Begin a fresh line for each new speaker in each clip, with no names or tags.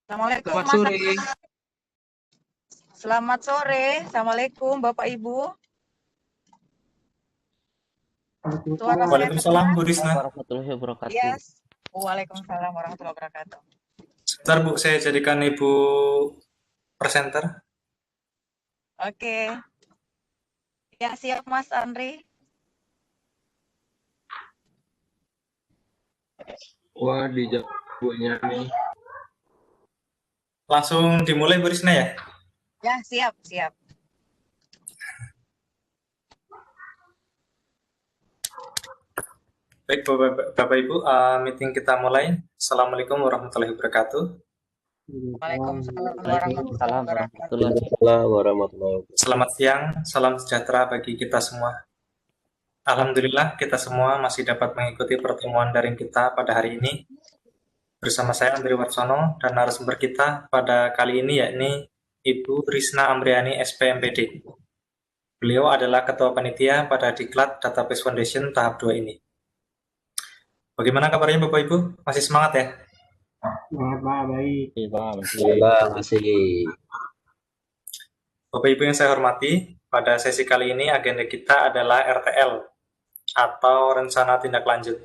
Assalamualaikum
Selamat
Mas.
sore.
Selamat sore. Assalamualaikum Bapak Ibu. Suara saya
Waalaikumsalam
terdengar?
Bu Risna.
Warahmatullahi wabarakatuh.
Yes. Waalaikumsalam warahmatullahi wabarakatuh.
Sebentar Bu, saya jadikan Ibu presenter.
Oke. Ya, siap Mas Andri.
Wah, dijawab bunya nih.
Langsung dimulai Bu Risna ya?
Ya, siap.
Baik Bapak Ibu, meeting kita mulai. Assalamualaikum warahmatullahi wabarakatuh.
Waalaikumsalam
Waalaikumsalam
warahmatullahi
warahmatullahi wabarakatuh.
Selamat siang, salam sejahtera bagi kita semua. Alhamdulillah kita semua masih dapat mengikuti pertemuan daring kita pada hari ini. Bersama saya Andri Warsono dan narasumber kita pada kali ini yakni Ibu Risna Amriani SPMPD. Beliau adalah Ketua Panitia pada Diklat Database Foundation tahap 2 ini. Bagaimana kabarnya Bapak Ibu? Masih semangat ya?
Semangat Pak, baik.
Masih.
Bapak Ibu yang saya hormati, pada sesi kali ini agenda kita adalah RTL atau Rencana Tindak Lanjut.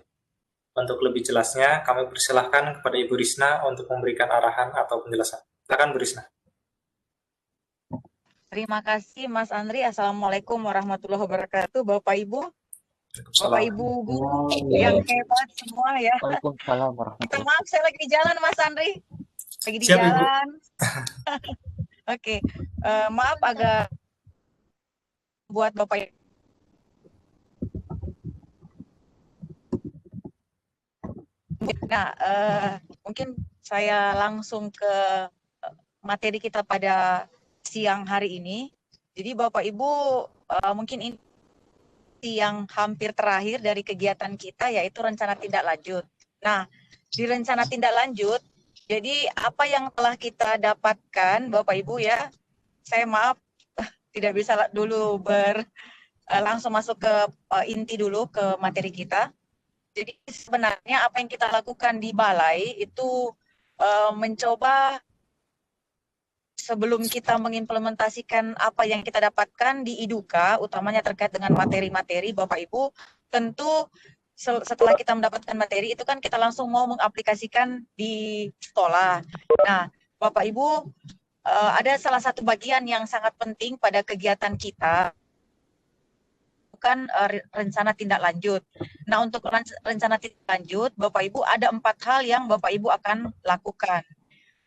Untuk lebih jelasnya, kami persilahkan kepada Ibu Risna untuk memberikan arahan atau penjelasan. Silakan Bu Risna.
Terima kasih Mas Andri. Assalamualaikum warahmatullahi wabarakatuh. Bapak Ibu guru yang hebat semua ya.
Waalaikumsalam warahmatullahi
Maaf, saya lagi di jalan Mas Andri. Lagi di
Siap, Ibu.
jalan. Oke. Maaf agak buat Bapak Ibu. Nah, mungkin saya langsung ke materi kita pada siang hari ini. Jadi Bapak Ibu mungkin ini yang hampir terakhir dari kegiatan kita yaitu rencana tindak lanjut. Nah, di rencana tindak lanjut, jadi apa yang telah kita dapatkan Bapak Ibu ya, saya maaf tidak bisa dulu langsung masuk ke inti dulu ke materi kita. Jadi sebenarnya apa yang kita lakukan di balai itu mencoba sebelum kita mengimplementasikan apa yang kita dapatkan di IDUKA, utamanya terkait dengan materi-materi, Bapak Ibu, tentu setelah kita mendapatkan materi itu kan kita langsung mau mengaplikasikan di sekolah. Nah, Bapak Ibu, ada salah satu bagian yang sangat penting pada kegiatan kita, bukan rencana tindak lanjut. Nah, untuk rencana tindak lanjut, Bapak Ibu ada 4 hal yang Bapak Ibu akan lakukan.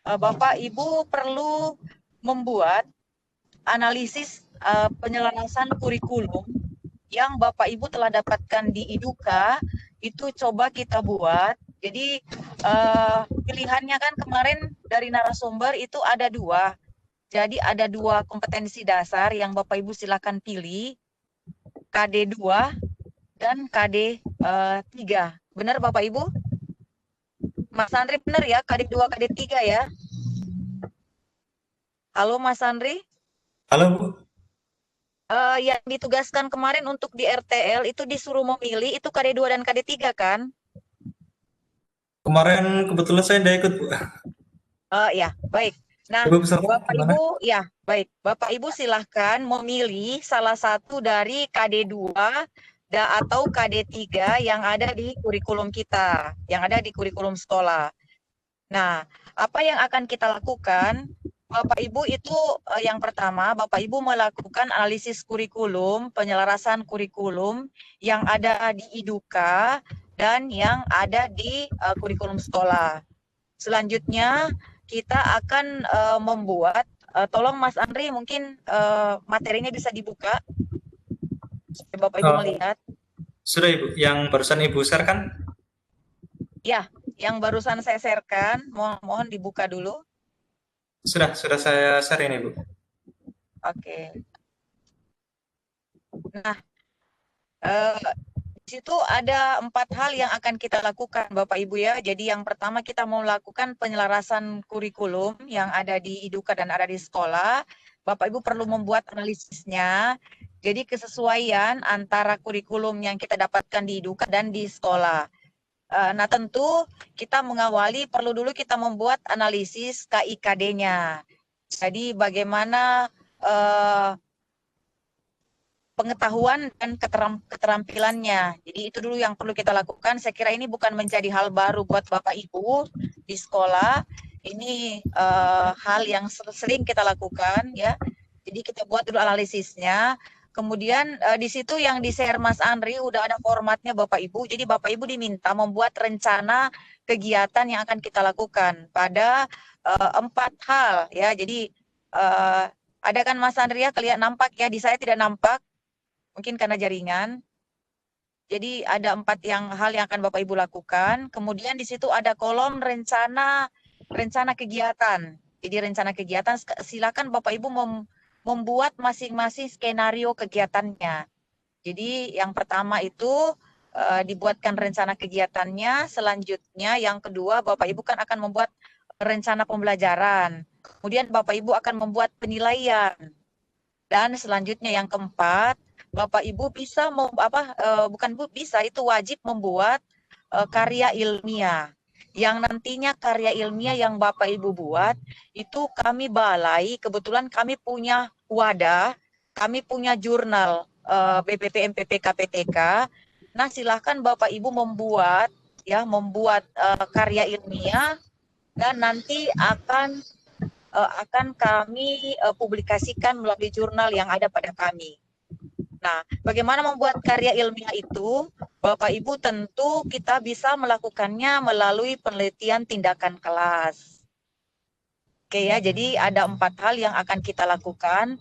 Bapak Ibu perlu membuat analisis penyelarasan kurikulum yang Bapak Ibu telah dapatkan di IDUKA, itu coba kita buat. Jadi pilihannya kan kemarin dari narasumber itu ada 2. Jadi ada 2 kompetensi dasar yang Bapak Ibu silakan pilih, KD 2 dan KD 3. Benar Bapak Ibu? Mas Andri benar ya, KD 2, KD 3 ya? Halo Mas Andri?
Halo Bu.
Yang ditugaskan kemarin untuk di RTL itu disuruh memilih itu KD 2 dan KD 3 kan?
Kemarin kebetulan saya tidak ikut Bu.
Ya, baik. Nah,
Ibu peserta
Bapak
gimana?
Ibu, ya, baik. Bapak Ibu silahkan memilih salah satu dari KD 2 atau KD 3 yang ada di kurikulum kita, yang ada di kurikulum sekolah. Nah, apa yang akan kita lakukan, Bapak Ibu itu yang pertama, Bapak Ibu melakukan analisis kurikulum, penyelarasan kurikulum yang ada di IDUKA dan yang ada di kurikulum sekolah. Selanjutnya, kita akan membuat, tolong Mas Andri mungkin materinya bisa dibuka, supaya Bapak Ibu melihat.
Sudah Ibu, yang barusan Ibu share kan?
Ya, yang barusan saya share-kan, mohon dibuka dulu.
Sudah saya share ini Bu.
Oke. Nah, di situ ada 4 hal yang akan kita lakukan Bapak Ibu ya. Jadi yang pertama kita mau lakukan penyelarasan kurikulum yang ada di IDUKA dan ada di sekolah. Bapak Ibu perlu membuat analisisnya. Jadi kesesuaian antara kurikulum yang kita dapatkan di IDUKA dan di sekolah. Nah, tentu kita mengawali perlu dulu kita membuat analisis KIKD-nya. Jadi bagaimana pengetahuan dan keterampilannya. Jadi itu dulu yang perlu kita lakukan. Saya kira ini bukan menjadi hal baru buat Bapak Ibu di sekolah. Ini hal yang sering kita lakukan ya. Jadi kita buat dulu analisisnya. Kemudian di situ yang di-share Mas Andri udah ada formatnya Bapak Ibu. Jadi Bapak Ibu diminta membuat rencana kegiatan yang akan kita lakukan pada 4 hal ya. Jadi ada kan Mas Andri ya, kalian nampak ya, di saya tidak nampak. Mungkin karena jaringan. Jadi ada 4 hal yang akan Bapak Ibu lakukan. Kemudian di situ ada kolom rencana kegiatan. Jadi rencana kegiatan silakan Bapak Ibu membuat masing-masing skenario kegiatannya. Jadi yang pertama itu dibuatkan rencana kegiatannya. Selanjutnya yang kedua Bapak Ibu kan akan membuat rencana pembelajaran. Kemudian Bapak Ibu akan membuat penilaian. Dan selanjutnya yang keempat, Bapak Ibu bisa itu wajib membuat karya ilmiah. Yang nantinya karya ilmiah yang Bapak Ibu buat itu kami balai, kebetulan kami punya wadah, kami punya jurnal BPP MPP KPTK. Nah, silahkan Bapak Ibu membuat karya ilmiah dan nanti akan kami publikasikan melalui jurnal yang ada pada kami. Nah, bagaimana membuat karya ilmiah itu? Bapak Ibu tentu kita bisa melakukannya melalui penelitian tindakan kelas. Oke ya, jadi ada 4 hal yang akan kita lakukan.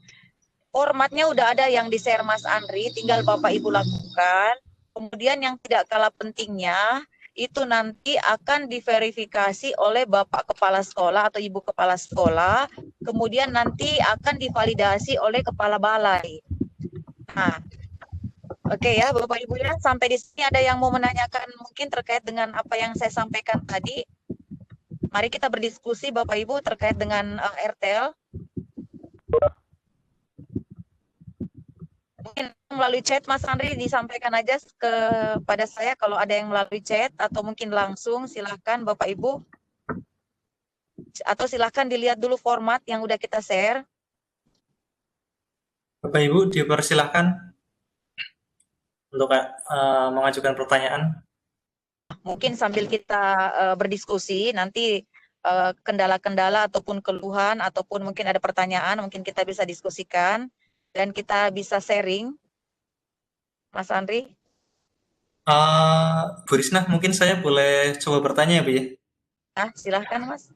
Formatnya udah ada yang di-share Mas Andri, tinggal Bapak Ibu lakukan. Kemudian yang tidak kalah pentingnya, itu nanti akan diverifikasi oleh Bapak Kepala Sekolah atau Ibu Kepala Sekolah, kemudian nanti akan divalidasi oleh Kepala Balai. Nah, oke ya Bapak Ibu ya, sampai di sini ada yang mau menanyakan mungkin terkait dengan apa yang saya sampaikan tadi? Mari kita berdiskusi Bapak Ibu terkait dengan RTL. Mungkin melalui chat Mas Andri disampaikan aja kepada saya kalau ada yang melalui chat atau mungkin langsung, silahkan Bapak Ibu. Atau silahkan dilihat dulu format yang udah kita share.
Bapak Ibu dipersilahkan untuk mengajukan pertanyaan.
Mungkin sambil kita berdiskusi, nanti kendala-kendala ataupun keluhan ataupun mungkin ada pertanyaan, mungkin kita bisa diskusikan dan kita bisa sharing. Mas Andri?
Bu Risna, mungkin saya boleh coba bertanya ya, Bu ya?
Nah, silahkan Mas.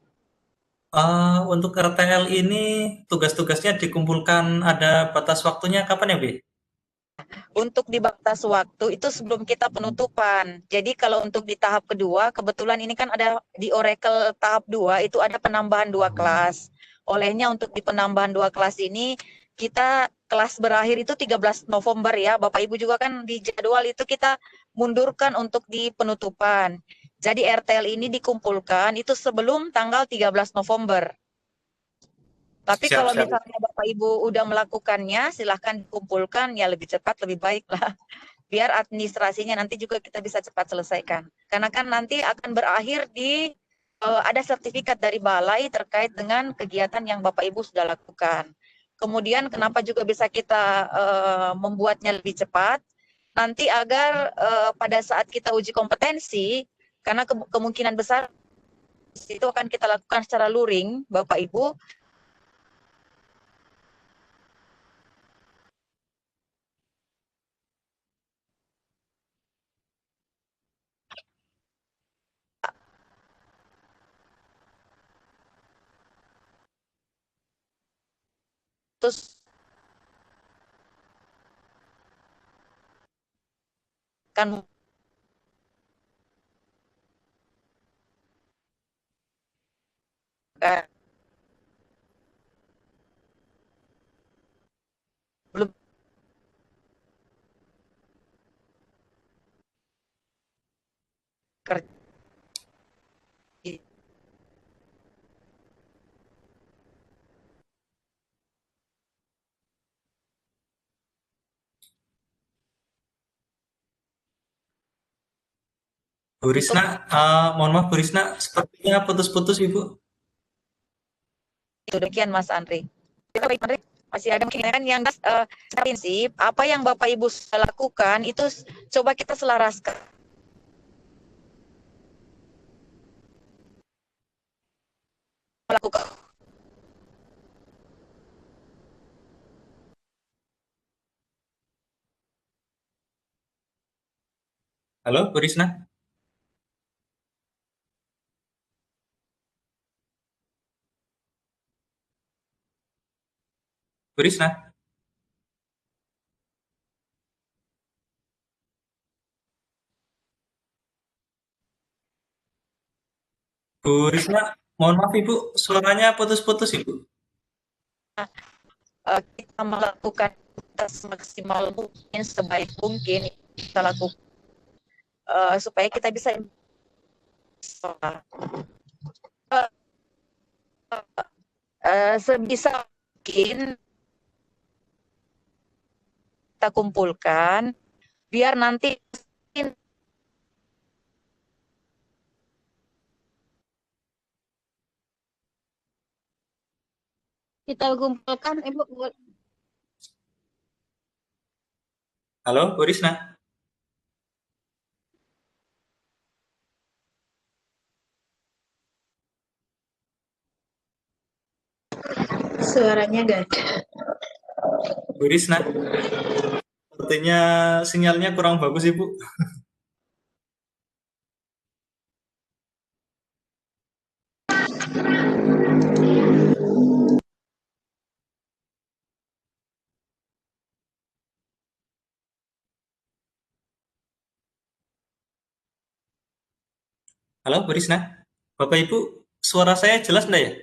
Untuk RTL ini tugas-tugasnya dikumpulkan ada batas waktunya kapan ya, Bu?
Untuk di batas waktu itu sebelum kita penutupan. Jadi kalau untuk di tahap kedua, kebetulan ini kan ada di Oracle tahap 2 itu ada penambahan 2 kelas. Olehnya untuk di penambahan 2 kelas ini kita kelas berakhir itu 13 November ya. Bapak Ibu juga kan di jadwal itu kita mundurkan untuk di penutupan. Jadi RTL ini dikumpulkan itu sebelum tanggal 13 November. Tapi
Siap,
kalau
siap.
misalnya Bapak Ibu udah melakukannya, silahkan dikumpulkan ya lebih cepat lebih baik lah. Biar administrasinya nanti juga kita bisa cepat selesaikan. Karena kan nanti akan berakhir di ada sertifikat dari balai terkait dengan kegiatan yang Bapak Ibu sudah lakukan. Kemudian kenapa juga bisa kita membuatnya lebih cepat? Nanti agar pada saat kita uji kompetensi, karena kemungkinan besar itu akan kita lakukan secara luring, Bapak Ibu. Terus kan belum kerja.
Bu Risna,
untuk
mohon maaf Bu Risna, sepertinya putus-putus Ibu.
itu. Demikian Mas Andri. Kita baik Andri, masih ada mungkin kan yang prinsip apa yang Bapak Ibu lakukan itu coba kita selaraskan melakukan.
Halo Bu Risna, Bu Risna, Bu Risna, mohon maaf Ibu, suaranya putus-putus Ibu.
Kita melakukan kita semaksimal mungkin, sebaik mungkin kita lakukan supaya kita bisa sebisa mungkin kita kumpulkan biar nanti
Kita kumpulkan, Ibu.
Halo Bu Risna,
Suaranya enggak ada.
Bu Risna, sepertinya sinyalnya kurang bagus Ibu. Halo Bu Risna, Bapak Ibu, suara saya jelas enggak ya?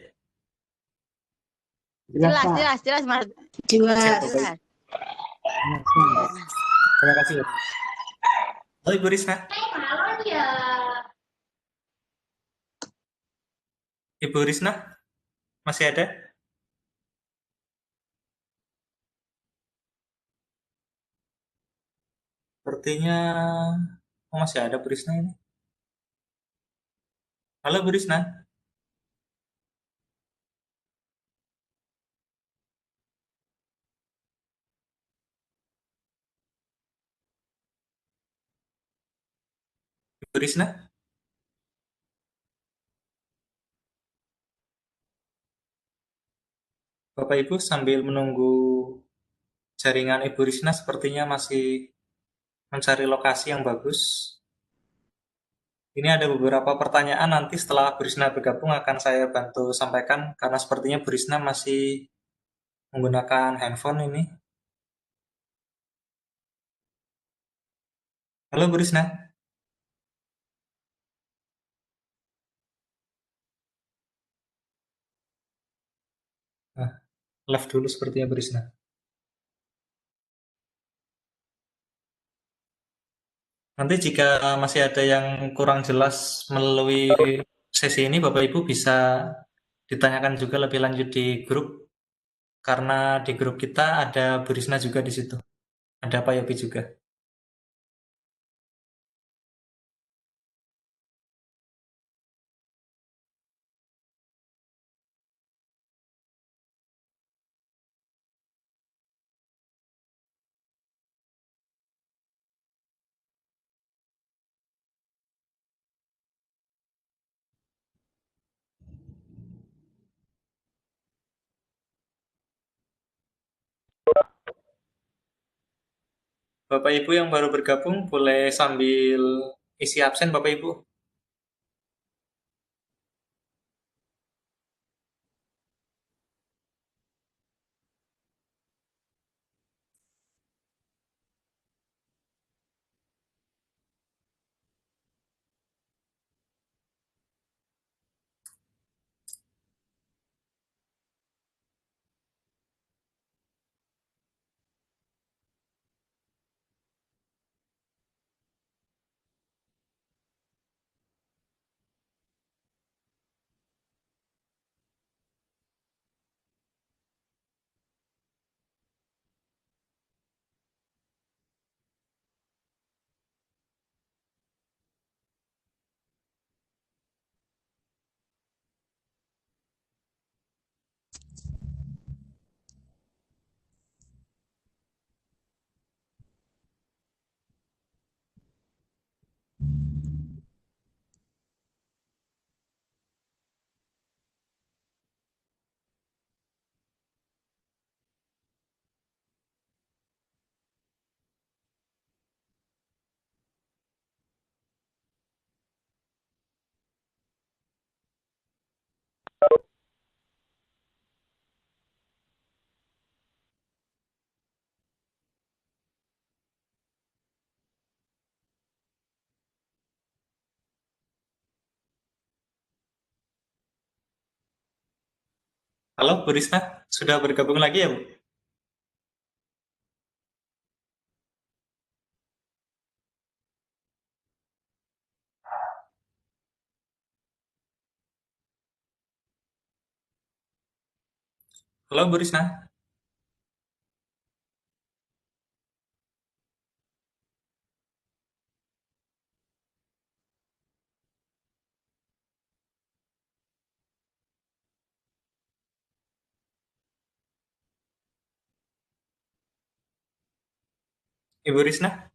Jelas, jelas, jelas, Mas. Jelas.
Siap Bapak Ibu. Terima kasih. Halo Ibu Risna, Ibu Risna masih ada? Sepertinya masih ada Bu Risna ini. Halo Bu Risna, Bu Risna, Bapak Ibu sambil menunggu jaringan Ibu Risna sepertinya masih mencari lokasi yang bagus. Ini ada beberapa pertanyaan nanti setelah Bu Risna bergabung akan saya bantu sampaikan karena sepertinya Bu Risna masih menggunakan handphone ini. Halo Bu Risna, nah, live dulu sepertinya Bu Risna. Nanti jika masih ada yang kurang jelas melalui sesi ini, Bapak Ibu bisa ditanyakan juga lebih lanjut di grup, karena di grup kita ada Bu Risna juga di situ. Ada Pak Yopi juga. Bapak Ibu yang baru bergabung boleh sambil isi absen Bapak Ibu. Halo, Bu Risma, sudah bergabung lagi ya, Bu? Halo, Bu Risma. Ibu Risma?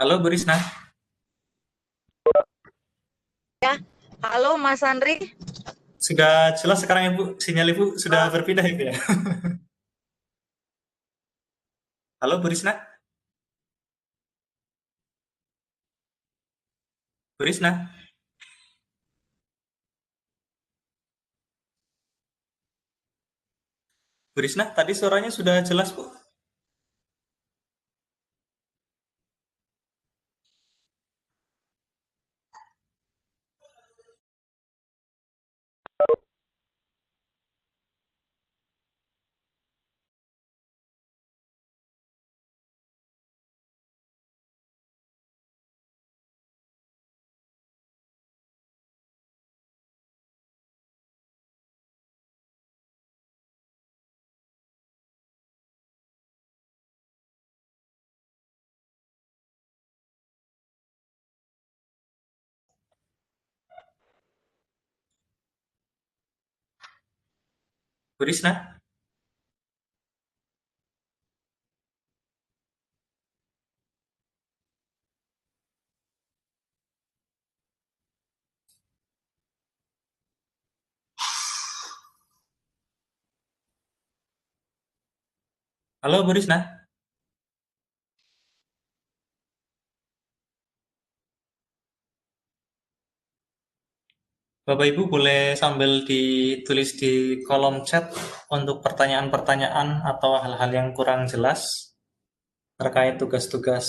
Halo, Bu Risma.
Halo Mas Andri.
Sudah jelas sekarang Ibu, sinyal Ibu sudah berpindah Ibu ya? Halo, Bu Risma. Bu Risma. Bu Risma, tadi suaranya sudah jelas, Bu. Bu Risma. Halo, Bu Risma. Bapak Ibu boleh sambil ditulis di kolom chat untuk pertanyaan-pertanyaan atau hal-hal yang kurang jelas terkait tugas-tugas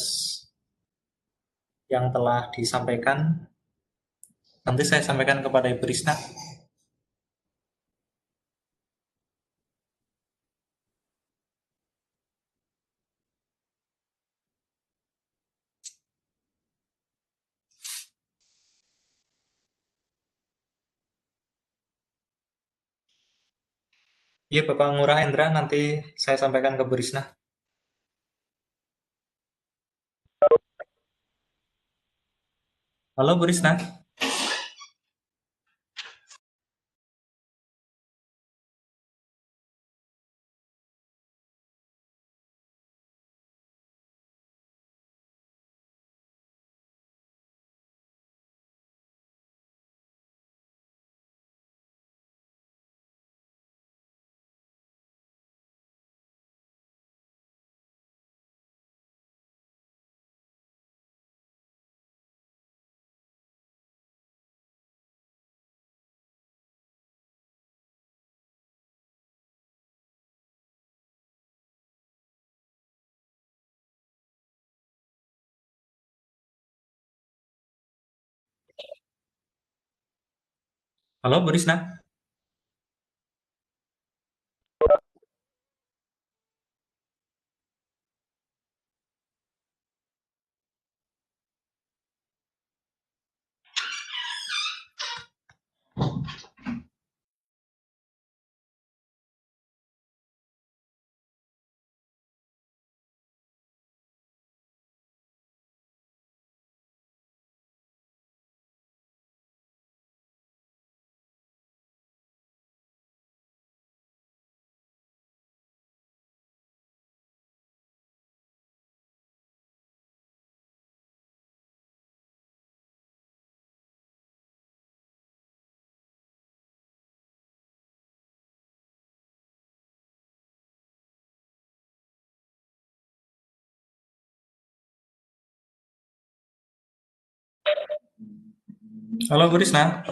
yang telah disampaikan. Nanti saya sampaikan kepada Ibu Risma. Iya, Bapak Ngurah Hendra, nanti saya sampaikan ke Bu Risma. Halo, Bu Risma. Halo, Bu Risma. Halo Bu Risna.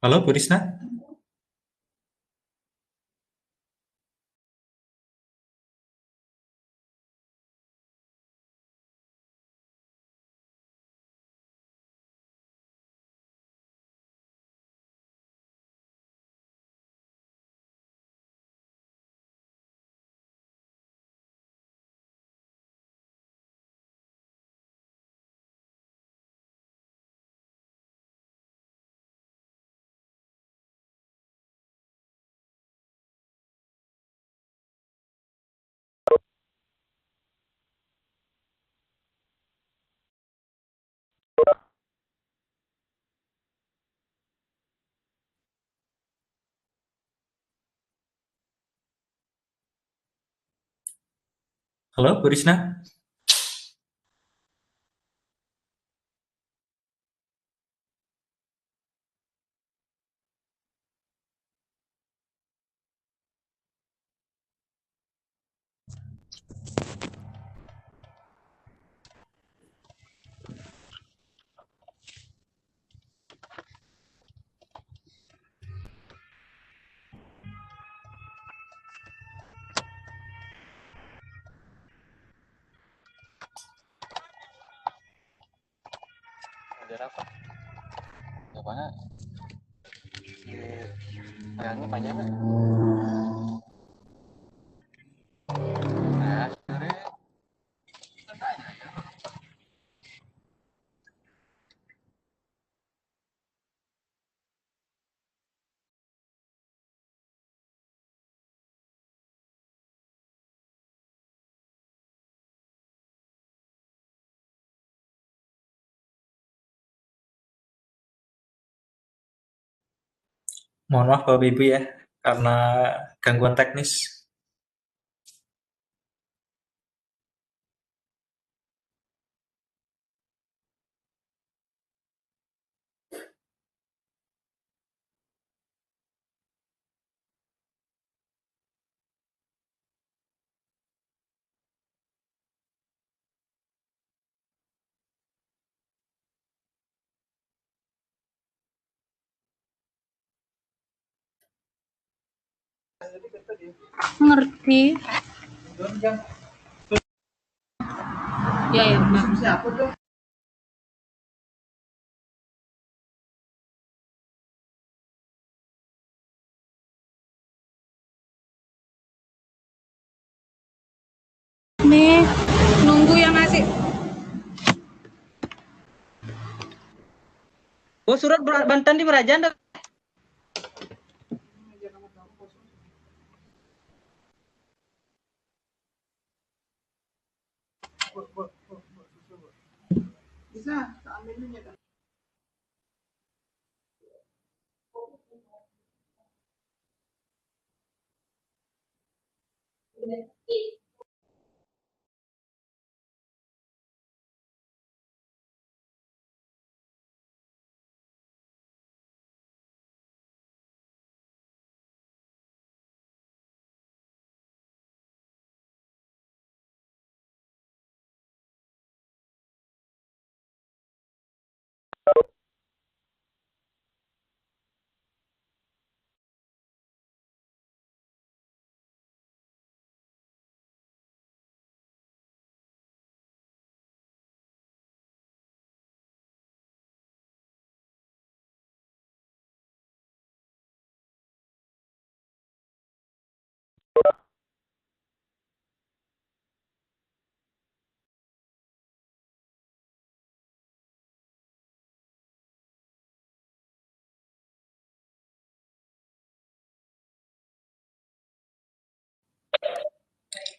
Halo Bu Risna. Halo Bu Risna.
Ada apa? Jawabannya kayaknya banyak nggak? Nah, sebenarnya
Mohon maaf Bapak Ibu ya, karena gangguan teknis.
Ngerti. Ya, ya, benar. Nih, nunggu yang ngasih.
Oh, surat Banten di Merajaan.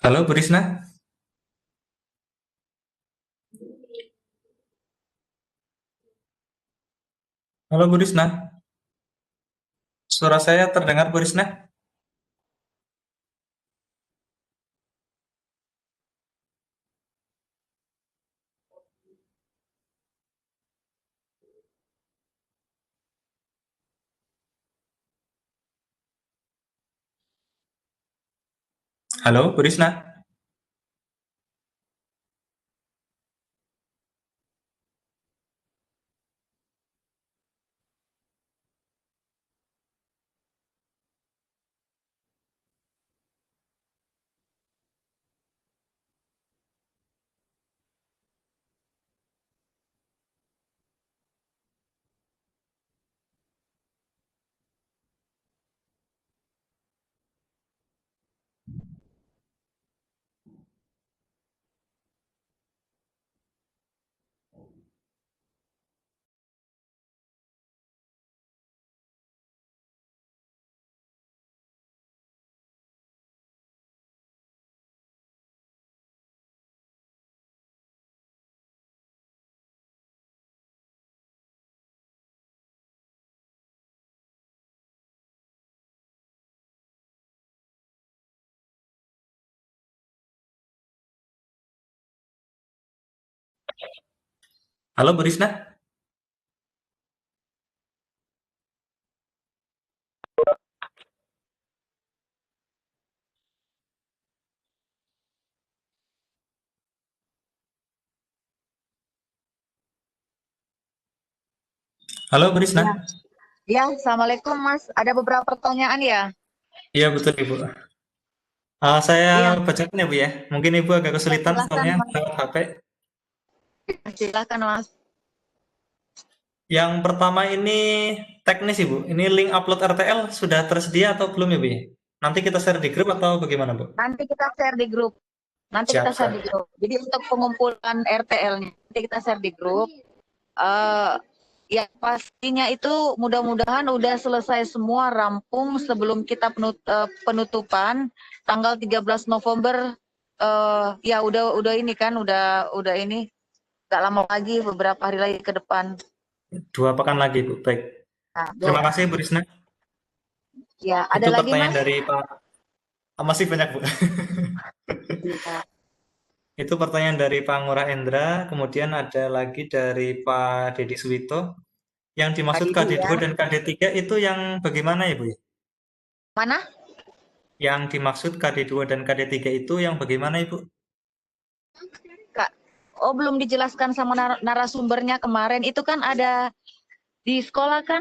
Halo Bu Risna. Halo Bu Risna. Suara saya terdengar Bu Risna? Halo Bu Risna. Halo Bu Risna. Halo Bu Risna.
Ya, ya, Assalamualaikum Mas. Ada beberapa pertanyaan ya?
Iya betul Ibu. Saya
Iya,
bacakan ya Bu ya. Mungkin Ibu agak
ya,
kesulitan
silakan
soalnya
Mas.
lewat HP.
Silakan Mas.
Yang pertama ini teknis Ibu. Ini link upload RTL sudah tersedia atau belum ya Bu ya? Nanti kita share di grup atau bagaimana Bu?
Nanti kita share di grup. Nanti
Siap,
kita share
siap.
di grup. Jadi untuk pengumpulan RTL-nya, nanti kita share di grup. eh ya pastinya itu mudah-mudahan udah selesai semua rampung sebelum kita penutupan tanggal 13 November. Ya udah ini kan udah ini nggak lama lagi, beberapa hari lagi ke depan.
2 pekan lagi Bu. Baik.
Nah,
Terima kasih Bu Risna.
ya ada
Itu
lagi
pertanyaan
Mas?
dari Pak. Masih banyak Bu.
Ya,
Itu pertanyaan dari Pak Ngurah Endra. Kemudian ada lagi dari Pak Deddy Suwito. Yang dimaksud
Kak Didi
KD2
ya.
dan KD3 itu yang bagaimana ya Bu ya?
Mana?
Yang dimaksud KD2 dan KD3 itu yang bagaimana Ibu?
Kak. Oh, belum dijelaskan sama narasumbernya kemarin. Itu kan ada di sekolah kan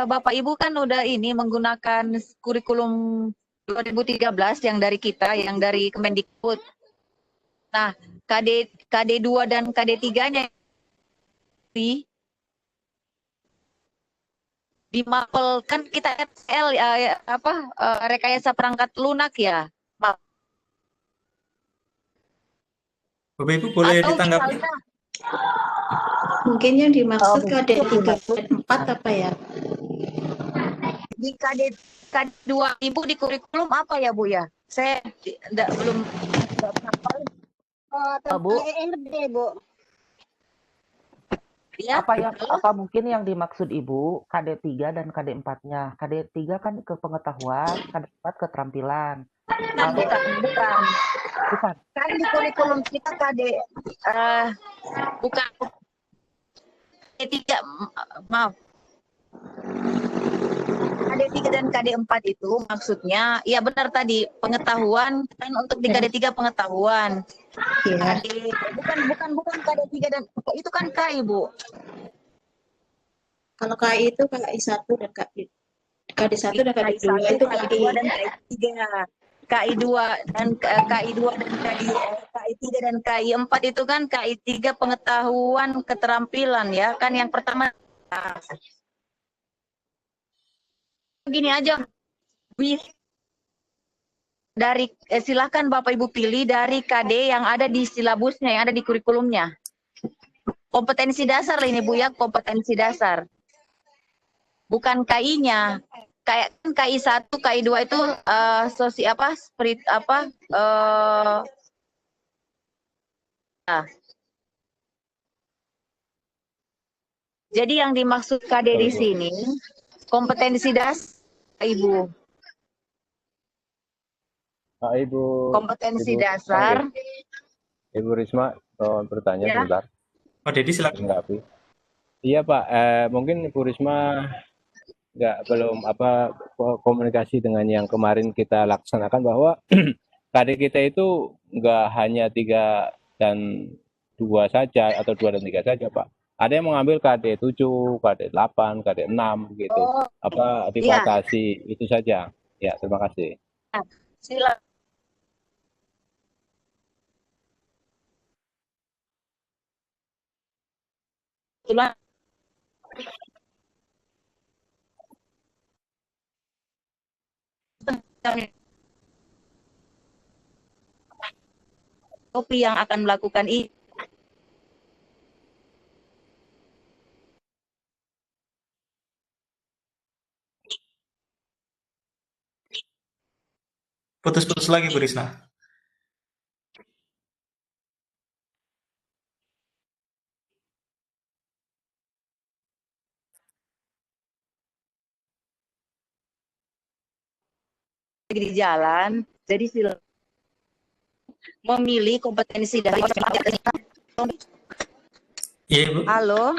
Bapak Ibu kan udah ini menggunakan kurikulum 2013 yang dari kita, yang dari Kemendikbud. Nah, KD2 dan KD3-nya di mapel kan kita RTL rekayasa perangkat lunak ya.
Bapak Ibu boleh
Atau
ditanggapi?
misalnya
Mungkin yang dimaksud KD 3
dimaksud
dan 4 apa ya?
di KD2 Ibu di kurikulum apa ya Bu ya? Saya belum
Bu,
KERD, Bu.
ya.
apa mungkin yang dimaksud Ibu KD3 dan KD4-nya? KD3 kan ke pengetahuan, KD4 keterampilan.
Bukan. Kan di kurikulum kita bukan KD3, maaf. KD3 dan KD4 itu maksudnya, ya benar tadi, pengetahuan kan untuk di KD3 pengetahuan.
Iya.
Bukan KD3 dan itu kan KI, Bu.
Kalau KI itu KI 1 dan KD 1 dan KD 2 itu KI.
dan KI 3. KI2 dan KI2 dan KI3 dan KI4 itu kan KI3 pengetahuan keterampilan ya. Kan yang pertama gini aja. Dari silakan Bapak Ibu pilih dari KD yang ada di silabusnya, yang ada di kurikulumnya. Kompetensi dasar ini Bu ya, kompetensi dasar. Bukan KI-nya. kayak KI 1, KI 2 itu spirit jadi yang dimaksud KD di sini kompetensi dasar Ibu.
Ibu
Kompetensi
Ibu
dasar.
Ibu Risma bertanya
Ya.
sebentar.
Oh, Dedi silakan.
Menanggapi. Iya Pak, mungkin Ibu Risma belum komunikasi dengan yang kemarin kita laksanakan bahwa KD kita itu nggak hanya 3 dan 2 saja atau 2 dan 3 saja Pak. Ada yang mengambil KD 7, KD 8, KD 6 gitu.
Oh,
Dibatasi itu saja. Ya, terima kasih.
silakan. Kopi yang akan melakukan ini.
Putus-putus lagi Bu Risna.
Di jalan, jadi silakan memilih kompetensi dari
Iya Bu.
Halo.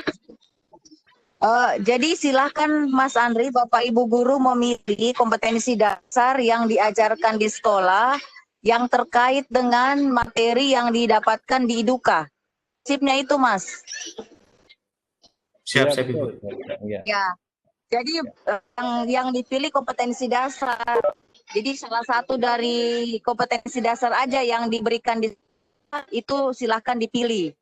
Jadi silahkan Mas Andri, Bapak Ibu guru memilih kompetensi dasar yang diajarkan di sekolah yang terkait dengan materi yang didapatkan di IDUKA. Prinsipnya itu Mas.
Siap,
Iya,
siap Ibu.
betul. Iya.
Ya. Jadi yang dipilih kompetensi dasar. Jadi salah satu dari kompetensi dasar aja yang diberikan itu silahkan dipilih.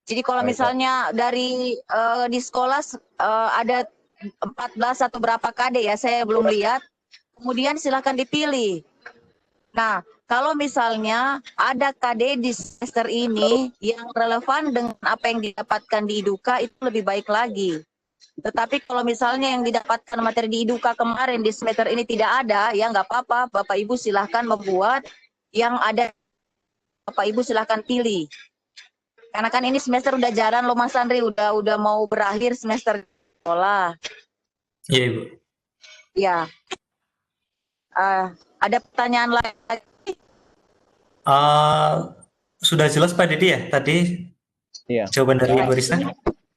Jadi kalau
Baik,
misalnya dari di sekolah ada 14 atau berapa KD ya, saya belum lihat. Kemudian silahkan dipilih. Nah, kalau misalnya ada KD di semester ini yang relevan dengan apa yang didapatkan di IDUKA, itu lebih baik lagi. Tetapi kalau misalnya yang didapatkan materi di IDUKA kemarin di semester ini tidak ada, ya nggak apa-apa. Bapak Ibu silahkan membuat yang ada. Bapak Ibu silahkan pilih. Karena kan ini semester udah jalan loh Mas Andri, udah mau berakhir semester sekolah.
Iya Ibu.
Ya. Ada pertanyaan lain?
Sudah jelas Pak Dedi ya tadi? Iya.
Jawaban dari Ibu Risna?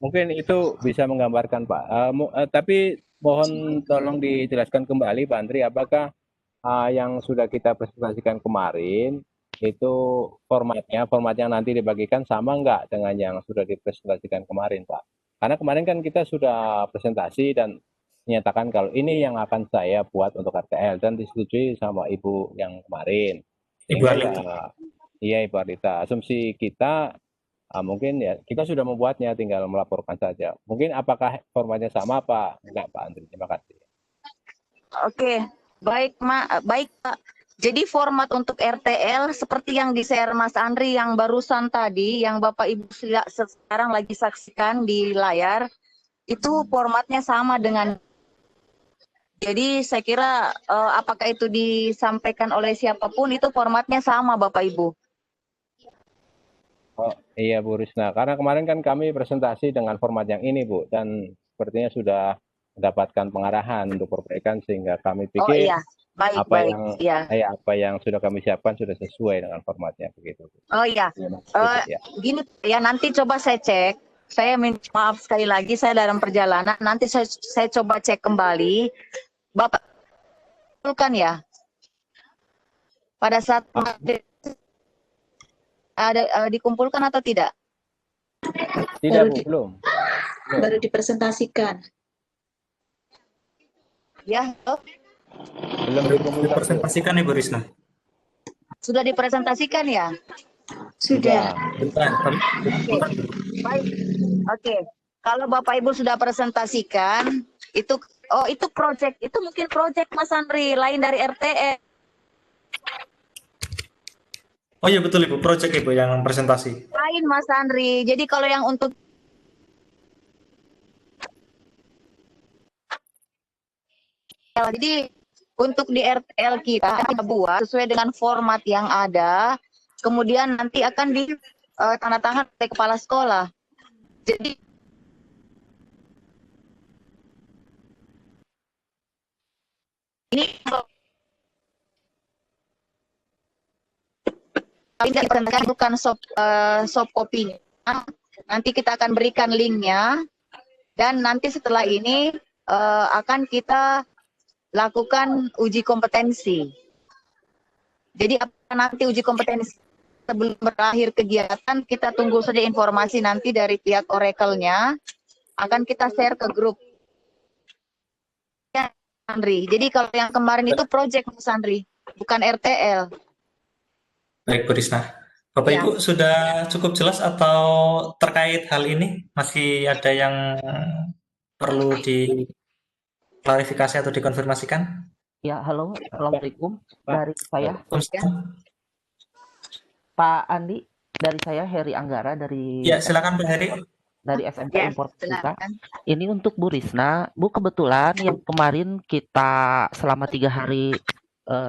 Mungkin itu bisa menggambarkan Pak. Tapi mohon tolong dijelaskan kembali Pak Andri, apakah yang sudah kita presentasikan kemarin itu format yang nanti dibagikan sama enggak dengan yang sudah dipresentasikan kemarin Pak? Karena kemarin kan kita sudah presentasi dan menyatakan kalau ini yang akan saya buat untuk RTL dan disetujui sama Ibu yang kemarin.
Ibu Arlita.
Iya Ibu Arlita. Asumsi kita mungkin ya kita sudah membuatnya, tinggal melaporkan saja. Mungkin apakah formatnya sama apa enggak Pak Andri? Terima kasih.
Oke, baik Pak. Jadi format untuk RTL seperti yang di-share Mas Andri yang barusan tadi, yang Bapak Ibu sekarang lagi saksikan di layar, itu formatnya sama dengan. Jadi saya kira apakah itu disampaikan oleh siapapun, itu formatnya sama Bapak Ibu.
Oh iya Bu Risna, karena kemarin kan kami presentasi dengan format yang ini Bu, dan sepertinya sudah mendapatkan pengarahan untuk perbaikan sehingga kami pikir apa yang sudah kami siapkan sudah sesuai dengan formatnya begitu.
Oh iya, gini ya, nanti coba saya cek. Saya minta maaf sekali lagi, saya dalam perjalanan. Nanti saya coba cek kembali. Bapak kan ya, pada saat ada dikumpulkan atau tidak?
Tidak Bu, belum.
Baru dipresentasikan.
Ya,
belum
dipresentasikan Ibu Risna.
Sudah dipresentasikan ya?
Sudah.
Baik. Oke. Kalau Bapak Ibu sudah presentasikan, itu project, itu mungkin project Mas Andri, lain dari RTE.
Oh iya betul Ibu, project Ibu yang presentasi.
Lain Mas Andri. Jadi kalau yang untuk Jadi untuk di RTL kita buat sesuai dengan format yang ada, kemudian nanti akan di tanda tangan oleh kepala sekolah. Jadi ini bukan soft copy. Nanti kita akan berikan linknya, dan nanti setelah ini akan kita lakukan uji kompetensi. Jadi nanti uji kompetensi sebelum berakhir kegiatan, kita tunggu saja informasi nanti dari pihak Oracle-nya, akan kita share ke grup. Ya, Andri. Jadi kalau yang kemarin itu project Mas Andri, bukan RTL.
Baik, Bu Risna. Bapak
Ya.
Ibu sudah cukup jelas atau terkait hal ini masih ada yang perlu diklarifikasi atau dikonfirmasikan?
Ya, halo, Assalamualaikum. Dari saya,
Waalaikumsalam.
Pak Andi, dari saya Heri Anggara dari
Ya, silakan Pak Heri.
dari SMK
Ya,
Informatika.
silakan.
Ini untuk Bu Risna. Bu, kebetulan yang kemarin kita selama 3 hari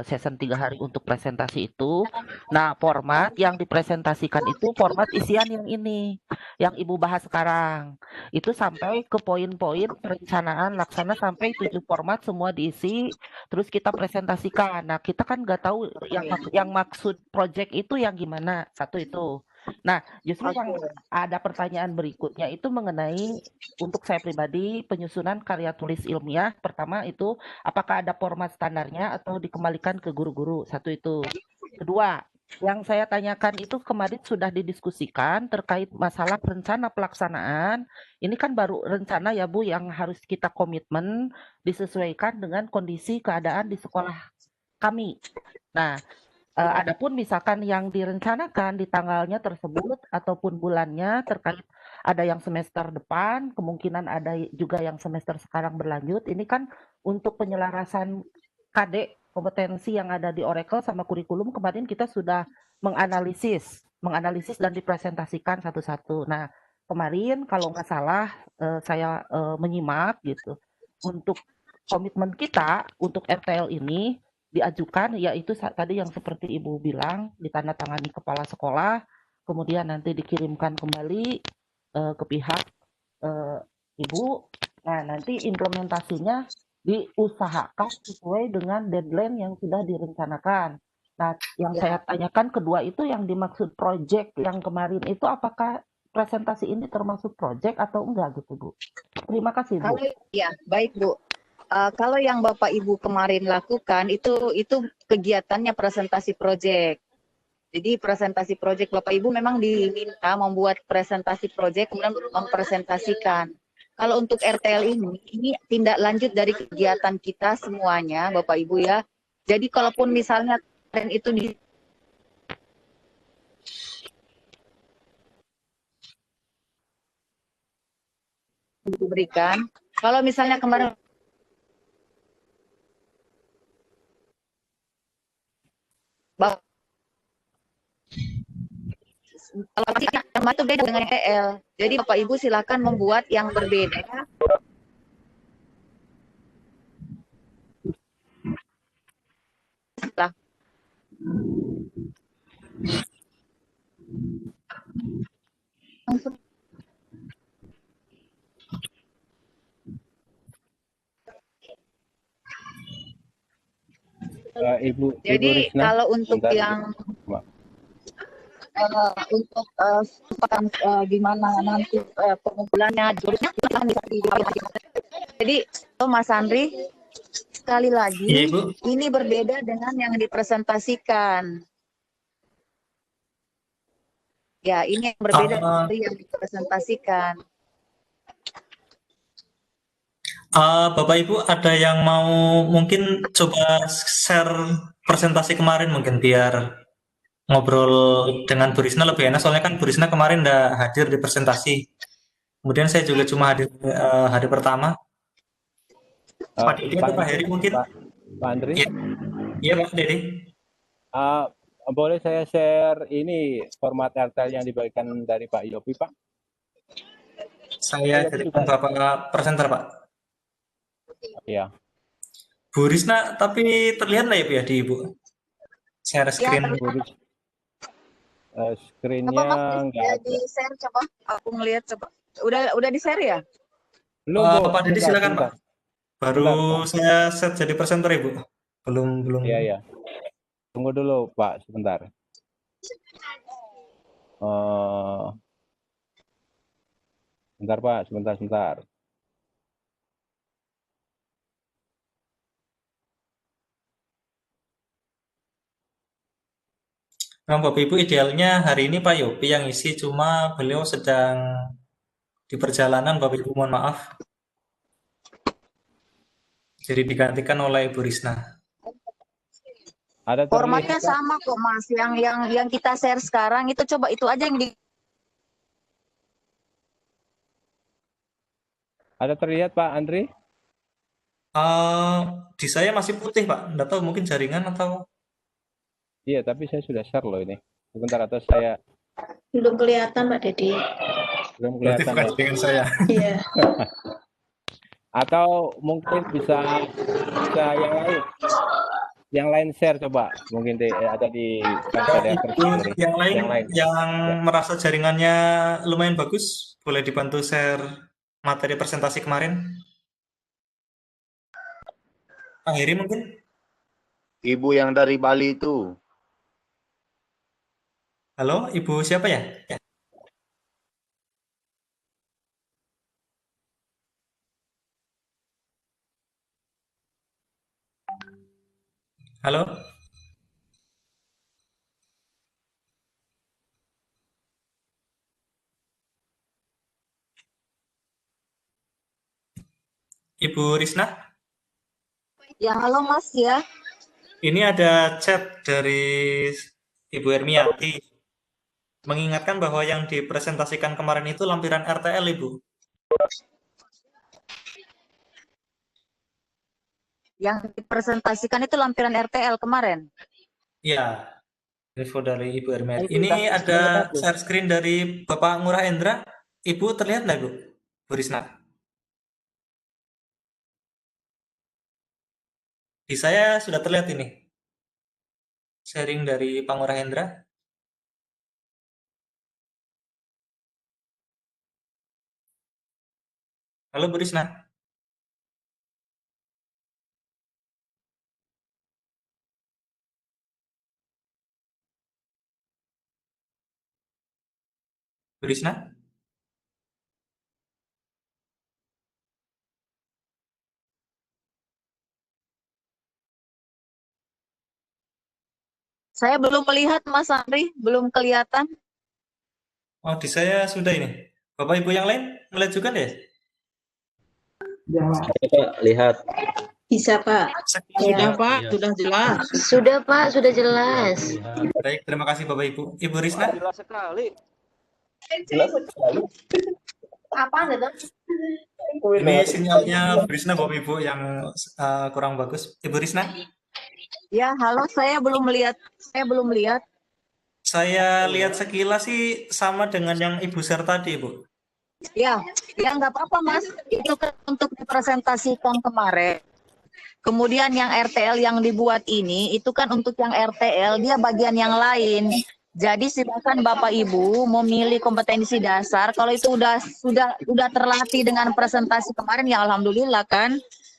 season 3 hari untuk presentasi itu. Nah, format yang dipresentasikan itu format isian yang ini, yang Ibu bahas sekarang. Itu sampai ke poin-poin perencanaan laksana sampai 7 format semua diisi, terus kita presentasikan. Nah, kita kan nggak tahu yang maksud project itu yang gimana. Satu itu. Nah, justru yang ada pertanyaan berikutnya itu mengenai untuk saya pribadi penyusunan karya tulis ilmiah. Pertama itu apakah ada format standarnya atau dikembalikan ke guru-guru? Satu itu. Kedua, yang saya tanyakan itu kemarin sudah didiskusikan terkait masalah rencana pelaksanaan. Ini kan baru rencana ya Bu, yang harus kita komitmen disesuaikan dengan kondisi keadaan di sekolah kami. Nah, adapun misalkan yang direncanakan di tanggalnya tersebut ataupun bulannya terkait ada yang semester depan, kemungkinan ada juga yang semester sekarang berlanjut. Ini kan untuk penyelarasan KD kompetensi yang ada di Oracle sama kurikulum kemarin kita sudah menganalisis dan dipresentasikan satu-satu. Nah, kemarin kalau nggak salah saya menyimak gitu untuk komitmen kita untuk RTL ini diajukan yaitu tadi yang seperti Ibu bilang ditandatangani kepala sekolah, kemudian nanti dikirimkan kembali ke pihak Ibu. Nah, nanti implementasinya diusahakan sesuai dengan deadline yang sudah direncanakan. Nah, yang saya tanyakan kedua itu yang dimaksud project yang kemarin itu apakah presentasi ini termasuk project atau enggak gitu Bu? Terima kasih Bu.
Ya, baik Bu. Kalau yang Bapak Ibu kemarin lakukan itu kegiatannya presentasi proyek. Jadi presentasi proyek Bapak Ibu memang diminta membuat presentasi proyek kemudian mempresentasikan. Kalau untuk RTL ini tindak lanjut dari kegiatan kita semuanya Bapak Ibu ya. Jadi kalaupun misalnya kemarin itu diberikan, kalau misalnya kemarin kalau itu beda dengan RTL. Jadi Bapak Ibu silakan membuat yang berbeda. Jadi
Risna,
kalau untuk
bentar.
yang untuk gimana nanti pengumpulannya, jadi Mas Andri sekali lagi
Iya, Ibu.
ini berbeda dengan yang dipresentasikan. Ya, ini yang berbeda dari yang dipresentasikan.
Bapak Ibu ada yang mau mungkin coba share presentasi kemarin mungkin biar ngobrol dengan Bu Risna lebih enak, soalnya kan Bu Risna kemarin udah hadir di presentasi. Kemudian saya juga cuma hadir hari pertama. Pak Dede atau Pak Heri mungkin?
Pak Andri?
Iya Pak Dede.
Boleh saya share ini format RTL yang dibagikan dari Pak Yopi, Pak?
Saya dari Bapak presenter, Pak.
Iya.
Bu Risna, tapi terlihat nggak ya Bu ya di Ibu? Share screen.
Boris,
Coba
screen-nya
Mas,
nggak
ya
ada.
di share coba. Aku ngelihat coba. Udah di share ya?
Belum, Bu.
Pak Dedi
Sebentar,
silakan Pak.
sebentar.
Baru
Sebentar,
saya set jadi presenter Ibu. Belum.
Iya, iya. Tunggu dulu, Pak, sebentar. Sebentar, Pak, sebentar.
Nah, Bapak Ibu idealnya hari ini Pak Yopi yang isi, cuma beliau sedang di perjalanan Bapak Ibu, mohon maaf. Jadi digantikan oleh Ibu Risna.
Ada
Formatnya
terlihat, Pak?
sama kok Mas. Yang kita share sekarang itu coba itu aja yang di
Ada terlihat, Pak Andri?
Di saya masih putih Pak, nggak tahu mungkin jaringan atau
Iya, tapi saya sudah share loh ini. Sebentar, atau saya
Belum kelihatan Pak Dedi.
belum
berarti
kelihatan
bukan
ya.
jaringan saya.
Iya.
Atau mungkin bisa yang lain. Yang lain share coba. Mungkin ada di ada
Itu yang lain
yang lain.
yang
Ya.
merasa jaringannya lumayan bagus, boleh dibantu share materi presentasi kemarin. Pak Heri mungkin?
Ibu yang dari Bali itu.
Halo, Ibu siapa ya? Ya. Halo? Ibu Risna?
Ya, halo Mas ya.
Ini ada chat dari Ibu Hermiati mengingatkan bahwa yang dipresentasikan kemarin itu lampiran RTL, Ibu.
Yang dipresentasikan itu lampiran RTL kemarin.
Iya, info dari Ibu Hermiati. Ini ada share screen dari Bapak Ngurah Endra. Ibu terlihat nggak, Bu Risna? Di saya sudah terlihat ini. Sharing dari Pak Ngurah Endra. Halo, Bu Risna. Bu Risna?
Saya belum melihat Mas Andri, belum kelihatan.
Oh, di saya sudah ini. Bapak Ibu yang lain melihat juga deh.
Lihat.
Bisa Pak.
Sudah Pak, sudah jelas.
Sudah Pak, sudah jelas.
Baik, terima kasih Bapak Ibu. Ibu Risna?
Jelas sekali.
Apa gitu?
Ini sinyalnya Bu Risna Bapak Ibu yang kurang bagus. Ibu Risna?
Ya, halo, saya belum melihat.
Saya lihat sekilas sih sama dengan yang Ibu share tadi, Bu.
Ya nggak apa-apa Mas. Itu kan untuk dipresentasikan kemarin. Kemudian yang RTL yang dibuat ini, itu kan untuk yang RTL, dia bagian yang lain. Jadi silakan Bapak Ibu memilih kompetensi dasar. Kalau itu udah terlatih dengan presentasi kemarin, ya alhamdulillah kan.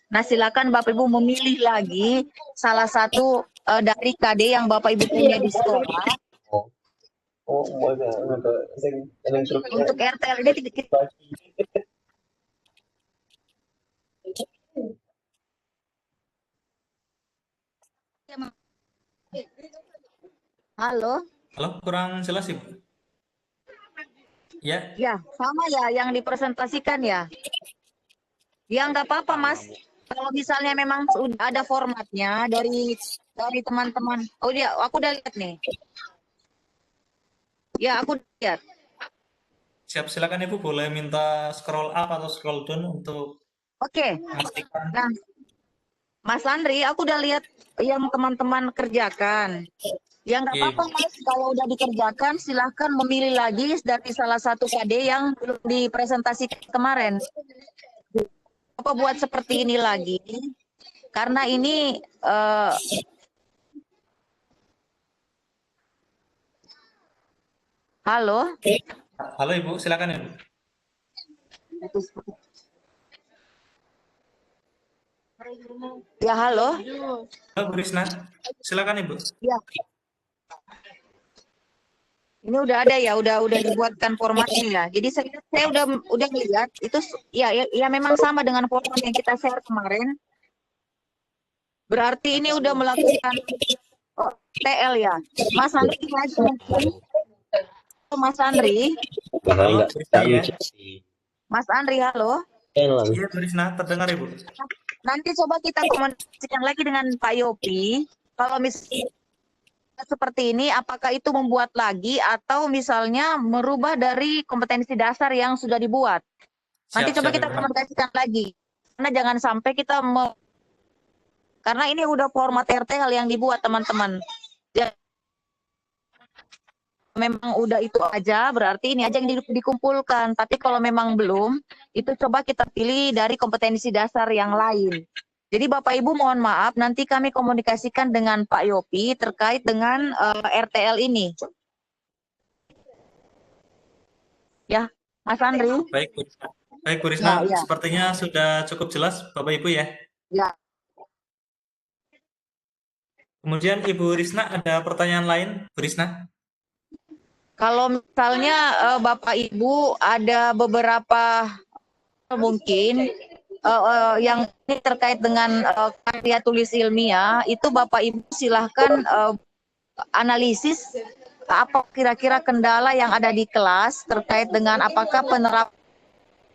Nah silakan Bapak Ibu memilih lagi salah satu dari KD yang Bapak Ibu punya di sekolah. Untuk RTL ini Halo?
Halo, kurang jelas Ibu. Ya,
Ya, sama ya yang dipresentasikan ya. Ya nggak apa-apa Mas. Kalau misalnya memang sudah ada formatnya dari teman-teman. Oh dia, aku udah lihat nih. Ya, aku lihat.
siap, silakan Ibu boleh minta scroll up atau scroll down untuk
Oke.
memastikan.
Nah, Mas Andri, aku udah lihat yang teman-teman kerjakan. Ya nggak apa-apa Mas, kalau udah dikerjakan silahkan memilih lagi dari salah satu KD yang belum dipresentasikan kemarin. Apa buat seperti ini lagi? karena ini halo.
Halo Ibu, silakan Ibu.
Ya, halo.
Halo Bu Risna, silakan Ibu.
Ya. Ini udah ada ya, udah dibuatkan formatnya ya. Jadi saya udah melihat itu ya memang sama dengan format yang kita share kemarin. Berarti ini udah melakukan TL ya. Mas Andri lagi mungkin. Mas Andri.
Halo Bu Risna ya.
Mas Andri, halo.
Iya Bu Risna, terdengar Ibu.
Nanti coba kita komunikasikan lagi dengan Pak Yopi. Kalau misalnya seperti ini, apakah itu membuat lagi atau misalnya merubah dari kompetensi dasar yang sudah dibuat? Nanti coba kita komunikasikan lagi. Karena jangan sampai kita karena ini udah format RTL yang dibuat teman-teman. Ya, memang udah itu aja, berarti ini aja yang dikumpulkan. Tapi kalau memang belum, itu coba kita pilih dari kompetensi dasar yang lain. Jadi Bapak Ibu mohon maaf, nanti kami komunikasikan dengan Pak Yopi terkait dengan RTL ini. Ya, Mas Andri.
Baik Bu Risna,
Ya.
sepertinya sudah cukup jelas Bapak Ibu ya.
Ya.
Kemudian Ibu Risna ada pertanyaan lain, Bu Risna?
Kalau misalnya Bapak Ibu ada beberapa mungkin yang ini terkait dengan karya tulis ilmiah, itu Bapak Ibu silahkan analisis apa kira-kira kendala yang ada di kelas terkait dengan apakah penerapan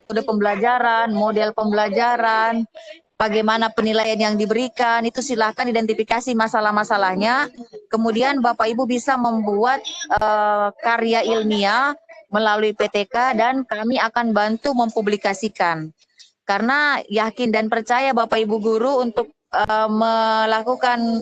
metode pembelajaran, model pembelajaran, bagaimana penilaian yang diberikan, itu silahkan identifikasi masalah-masalahnya. Kemudian Bapak Ibu bisa membuat karya ilmiah melalui PTK dan kami akan bantu mempublikasikan. Karena yakin dan percaya Bapak Ibu guru untuk melakukan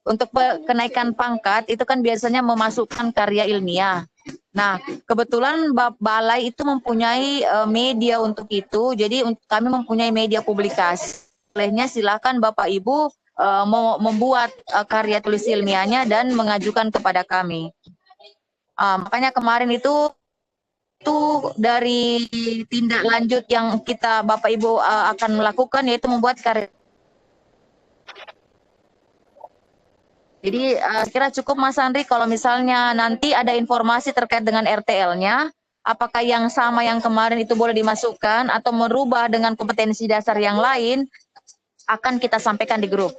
untuk kenaikan pangkat itu kan biasanya memasukkan karya ilmiah. Nah, kebetulan Balai itu mempunyai media untuk itu, jadi kami mempunyai media publikasi. Olehnya silakan Bapak Ibu membuat karya tulis ilmiahnya dan mengajukan kepada kami. Makanya kemarin itu dari tindak lanjut yang kita Bapak Ibu akan melakukan yaitu membuat karya. Jadi kira cukup Mas Andri kalau misalnya nanti ada informasi terkait dengan RTL-nya, apakah yang sama yang kemarin itu boleh dimasukkan atau merubah dengan kompetensi dasar yang lain, akan kita sampaikan di grup.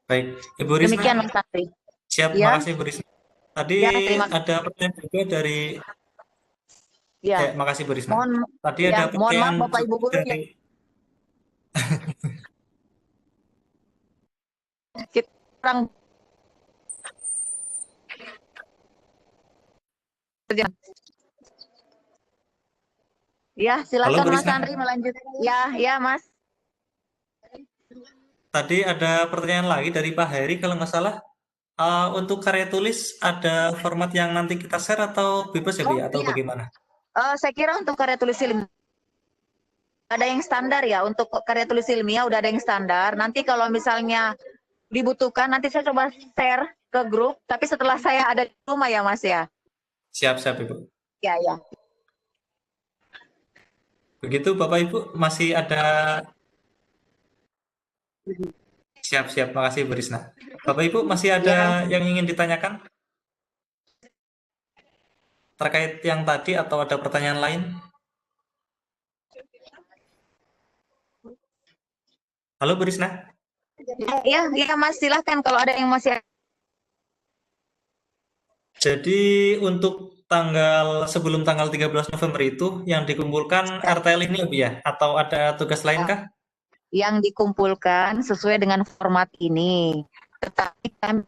Baik, Ibu Risna.
Demikian Mas Andri.
Siap,
Ya.
makasih Bu Risna. Tadi
Ya,
ada pertanyaan juga dari makasih Bu Risna. Tadi ada pertanyaan
mohon maaf Bapak Ibu guru
dari
kita kurang Ya, silakan Mas Andri melanjutkan. Ya Mas.
Tadi ada pertanyaan lagi dari Pak Heri kalau nggak salah. Untuk karya tulis ada format yang nanti kita share atau bebas ya Bu ya, atau bagaimana?
Saya kira untuk karya tulis ilmiah ada yang standar ya, untuk karya tulis ilmiah udah ada yang standar. Nanti kalau misalnya dibutuhkan, nanti saya coba share ke grup, tapi setelah saya ada di rumah ya Mas ya.
Siap Ibu.
Ya.
Begitu Bapak Ibu, masih ada Siap, makasih Bu Risna. Bapak Ibu masih ada yang ingin ditanyakan terkait yang tadi atau ada pertanyaan lain? Halo Bu Risna.
Ya Mas, silahkan kalau ada yang masih.
Jadi untuk sebelum tanggal 13 November itu yang dikumpulkan RTL ini ya, atau ada tugas lain kah?
Yang dikumpulkan sesuai dengan format ini. Tetapi kami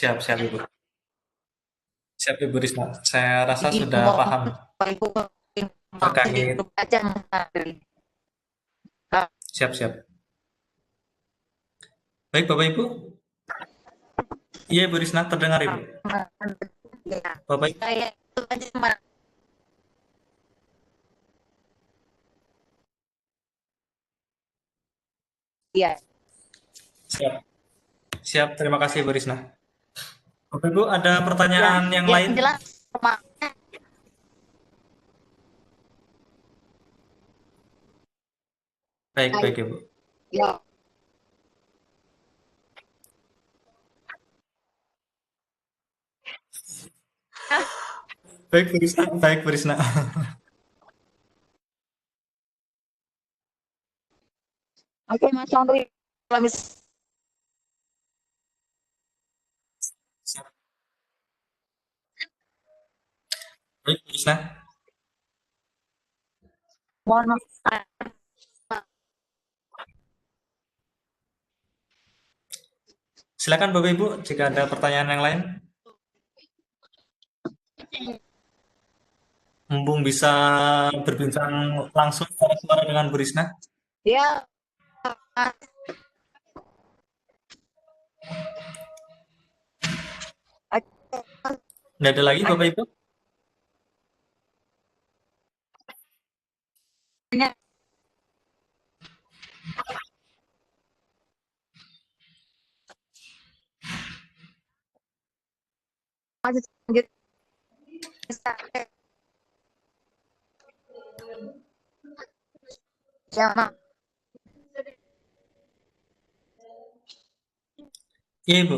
Siap, siap Ibu. Siap Ibu Risma. Saya rasa
Jadi
sudah
mohon
paham
Bapak Ibu
terkait.
di grup aja Andri.
Siap, siap. Baik Bapak Ibu. Iya Ibu Risma, terdengar Ibu.
Ya,
Bapak Ibu.
saya itu aja Mas. Iya.
Siap. Siap, terima kasih Ibu Risma. Bapak Ibu, ada pertanyaan yang lain?
Jelas.
Baik, baik Ibu.
Ya.
Baik Bu Risma, baik Bu Risma.
Oke Mas Andri. Kalau
Siap. Baik Bu Risma.
mohon maaf.
Silakan Bapak Ibu, jika ada pertanyaan yang lain. Mumpung bisa berbincang langsung secara suara dengan Bu Risma.
Ya.
Tidak ada lagi Bapak Ibu?
Masih lanjut. Ya, Mak.
Iya Ibu.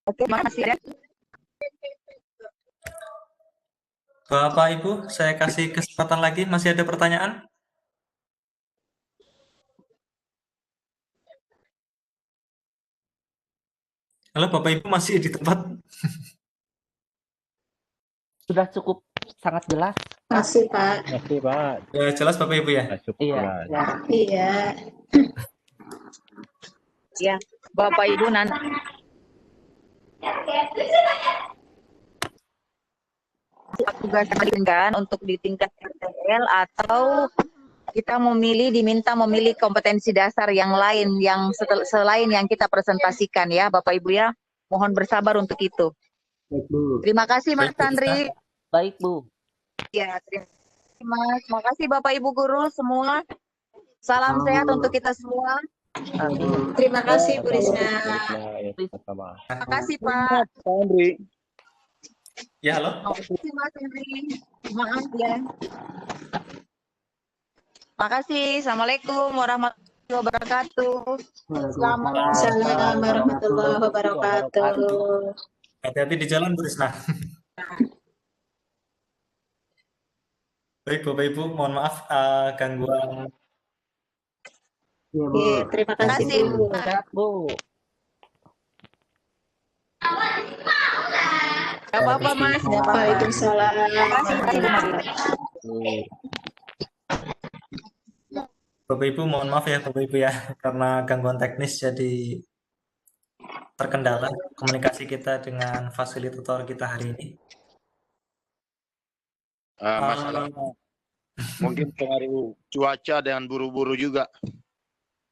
Oke, makasih ya.
Bapak Ibu, saya kasih kesempatan lagi. Masih ada pertanyaan? Halo Bapak Ibu, masih di tempat?
Sudah cukup sangat jelas.
Masih Pak.
Masih Pak.
Ya, jelas Bapak Ibu ya?
Cukup
Iya.
jelas.
Iya.
Ya, Bapak Ibu nanti tugas kan untuk di tingkat RTL atau kita diminta memilih kompetensi dasar yang lain yang selain yang kita presentasikan ya Bapak Ibu ya. Mohon bersabar untuk itu.
Baik, Bu.
Terima kasih Mas
Baik, Bu
Andri.
Baik Bu.
Ya, terima kasih Mas. Terima kasih Bapak Ibu guru semua. Salam sehat untuk kita semua.
Amin.
Terima kasih Bu Risna.
Sama.
Terima kasih Pak.
Andri.
Ya, halo.
Terima kasih Mas Andri. Maaf ya. Makasih. Assalamualaikum warahmatullahi wabarakatuh. Selamat.
Assalamualaikum warahmatullahi wabarakatuh.
Hati-hati di jalan Bu Risma. Baik Bapak Ibu, mohon maaf gangguan.
Iya, Bu.
Iya, terima kasih Bu.
Sehat Bu.
Gak apa-apa Mas. Gak apa-apa.
Waalaikumsalam.
Terima kasih Mas.
Bapak Ibu, mohon maaf ya Bapak Ibu ya, karena gangguan teknis jadi terkendala komunikasi kita dengan fasilitator kita hari ini.
Masalah mungkin pengaruh cuaca dan buru-buru juga.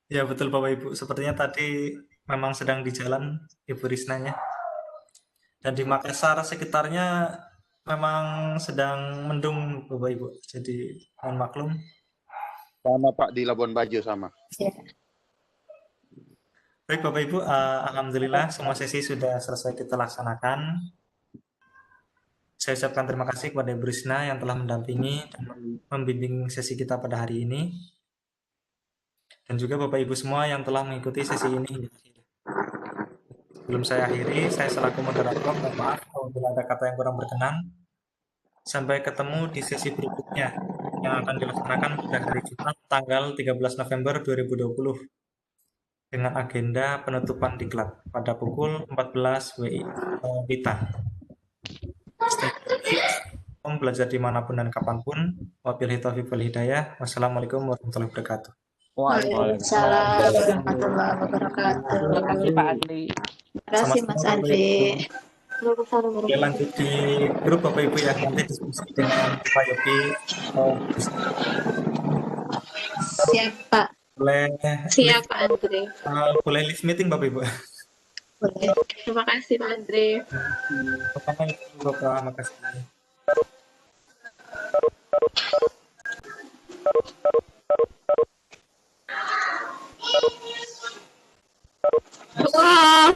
Ya betul Bapak Ibu, sepertinya tadi memang sedang di jalan Ibu Risnanya. Dan di Makassar sekitarnya memang sedang mendung Bapak Ibu, jadi mohon maklum.
Sama Pak di Labuan Bajo sama.
Baik Bapak Ibu, alhamdulillah semua sesi sudah selesai kita laksanakan. Saya ucapkan terima kasih kepada Ibu Risna yang telah mendampingi dan membimbing sesi kita pada hari ini. Dan juga Bapak Ibu semua yang telah mengikuti sesi ini. Sebelum saya akhiri, saya selaku moderator mohon maaf apabila ada kata yang kurang berkenan. Sampai ketemu di sesi berikutnya yang akan dilaksanakan pada hari Jumat tanggal 13 November 2020 dengan agenda penutupan diklat pada pukul 14 WIB. Stay safe, belajar dimanapun dan kapanpun. Wabillahi taufiq wal hidayah. Wassalamualaikum warahmatullahi wabarakatuh.
Waalaikumsalam warahmatullahi wabarakatuh.
Terima kasih Pak Andri.
Terima kasih Mas
Sama-sama Bapak
Andri.
Ibu. Oke, lanjut di grup Bapak Ibu ya, nanti diskusi dengan Pak Yopi.
Siap Pak.
Boleh
Siap Pak Andri.
boleh live meeting Bapak Ibu.
Boleh. Terima kasih Pak Andri.
Pertama itu Bapak, makasih.
Wah.